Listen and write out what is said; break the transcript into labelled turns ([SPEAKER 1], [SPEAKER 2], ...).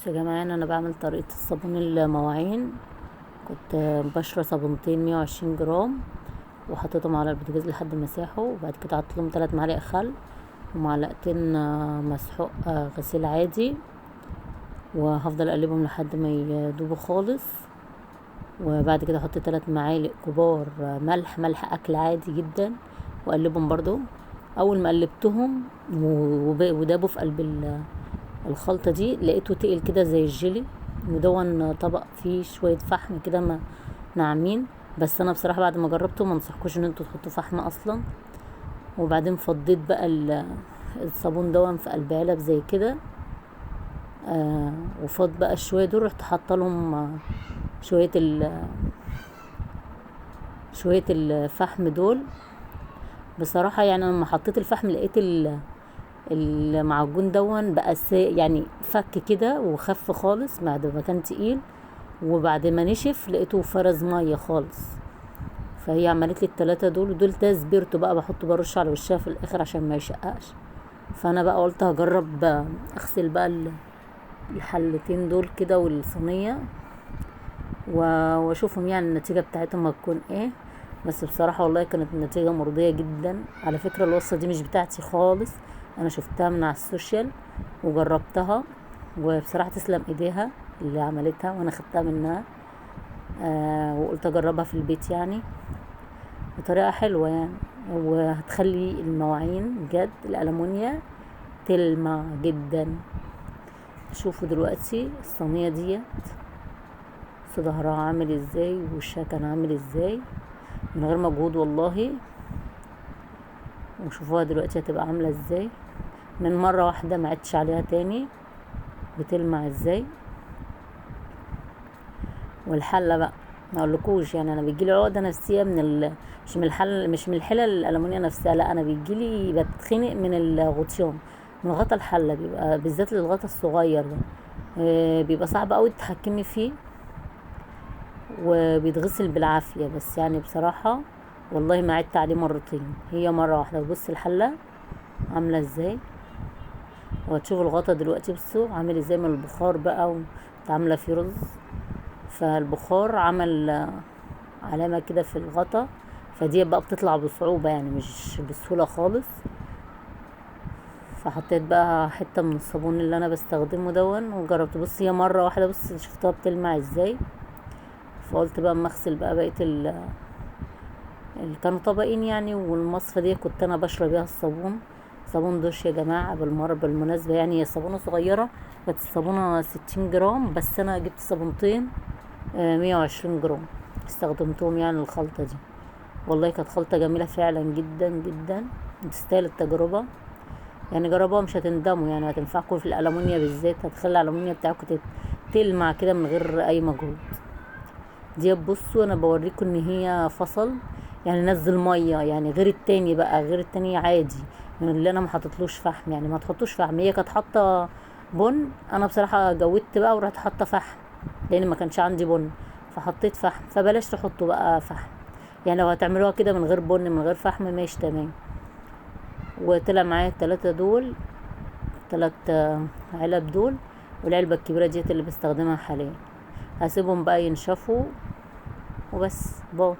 [SPEAKER 1] بصوا يا جماعه، انا بعمل طريقه الصابون المواعين. كنت بشرة صابونتين 120 جرام وحطيتهم على البوتاجاز لحد ما ساحوا، وبعد كده حطيت لهم 3 معالق خل ومعلقتين مسحوق غسيل عادي، وهفضل اقلبهم لحد ما يدوبوا خالص. وبعد كده احط 3 معالق كبار ملح اكل عادي جدا واقلبهم برضو. اول ما قلبتهم ودابوا في قلب الخلطة دي لقيته تقل كده زي الجيلي، ودون طبق فيه شوية فحم كده ناعمين. بس انا بصراحة بعد ما جربته ما انصحكوش ان انتوا تحطوا فحم اصلا. وبعدين فضيت بقى الصابون دون في قلب علب زي كده، وفض بقى الشوية دول، رحت حاطه لهم شوية الفحم دول. بصراحة يعني لما حطيت الفحم لقيت المعجون دون بقى يعني فك كده وخف خالص بعد ما كان تقيل، وبعد ما نشف لقيته فرز ميه خالص. فهي عملت لي ال3 دول، ودول ده سبيرتو بقى بحطه برش على وشها في الاخر عشان ما يشققش. فانا بقى قلت هجرب اغسل بقى الحلتين دول كده والصينيه واشوفهم يعني النتيجه بتاعتهم هتكون ايه. بس بصراحه والله كانت النتيجه مرضيه جدا. على فكره الوصفه دي مش بتاعتي خالص، انا شفتها من على السوشيال وجربتها، وبصراحه تسلم ايديها اللي عملتها وانا خدتها منها. وقلت اجربها في البيت يعني بطريقه حلوه يعني، وهتخلي المواعين بجد الالمونيا تلمع جدا. شوفوا دلوقتي الصينيه ديت ظهرها عامل ازاي ووشها كان عامل ازاي من غير مجهود والله. وشوفوها دلوقتي هتبقى عامله ازاي من مره واحده، ما عدتش عليها تاني، بتلمع ازاي. والحله بقى ما اقولكوش يعني، انا بيجيلي عقده نفسيه مش من الحله الالومنيا نفسها، لا انا بيجيلي بتخنق من الغطيان، من غطا الحله، بيبقى بالذات الغطا الصغير ده بيبقى صعب قوي تتحكمي فيه وبيتغسل بالعافيه. بس يعني بصراحه والله ما عدت عليه مرتين، هي مره واحده. وبص الحله عامله ازاي، وهتشوفوا الغطا دلوقتي بصوا عامل ازاي من البخار بقى، وعامله فيه رز، فالبخار عمل علامه كده في الغطا، فدي بقى بتطلع بصعوبه يعني مش بسهوله خالص. فحطيت بقى حته من الصابون اللي انا بستخدمه دون وجربت. بص هي مره واحده بص شفتها بتلمع ازاي، فقلت بقى اما اغسل بقى بقيه اللي كانوا طبقين يعني. والمصفى دي كنت انا بشرب بيها الصابون، صابون دوش يا جماعه بالمناسبه يعني. هي صابونه صغيره، كانت الصابونه 60 جرام، بس انا جبت صابونتين 120 جرام استخدمتهم يعني الخلطه دي. والله كانت خلطه جميله فعلا جدا جدا، تستاهل التجربه يعني. جربوها مش هتندموا يعني، هتنفعكم في الالومنيا بالذات، هتخلي الالومنيا بتاعكم تلمع كده من غير اي مجهود. دي بصوا انا بوريكم ان هي فصل يعني، نزل ميه يعني، غير التاني بقى، غير التاني عادي من اللي انا ما حطيتلوش فحم يعني. ما تحطوش فحم، هي كانت حاطه بن، انا بصراحه جودت بقى ورحت حاطه فحم لان ما كانش عندي بن فحطيت فحم. فبلاش تحطوا بقى فحم يعني، لو هتعملوها كده من غير بن من غير فحم ماشي تمام. وطلع معايا ال3 دول، 3 علب دول، والعلبه الكبيره ديت اللي بستخدمها حاليا. هسيبهم بقى ينشفوا وبس. باي.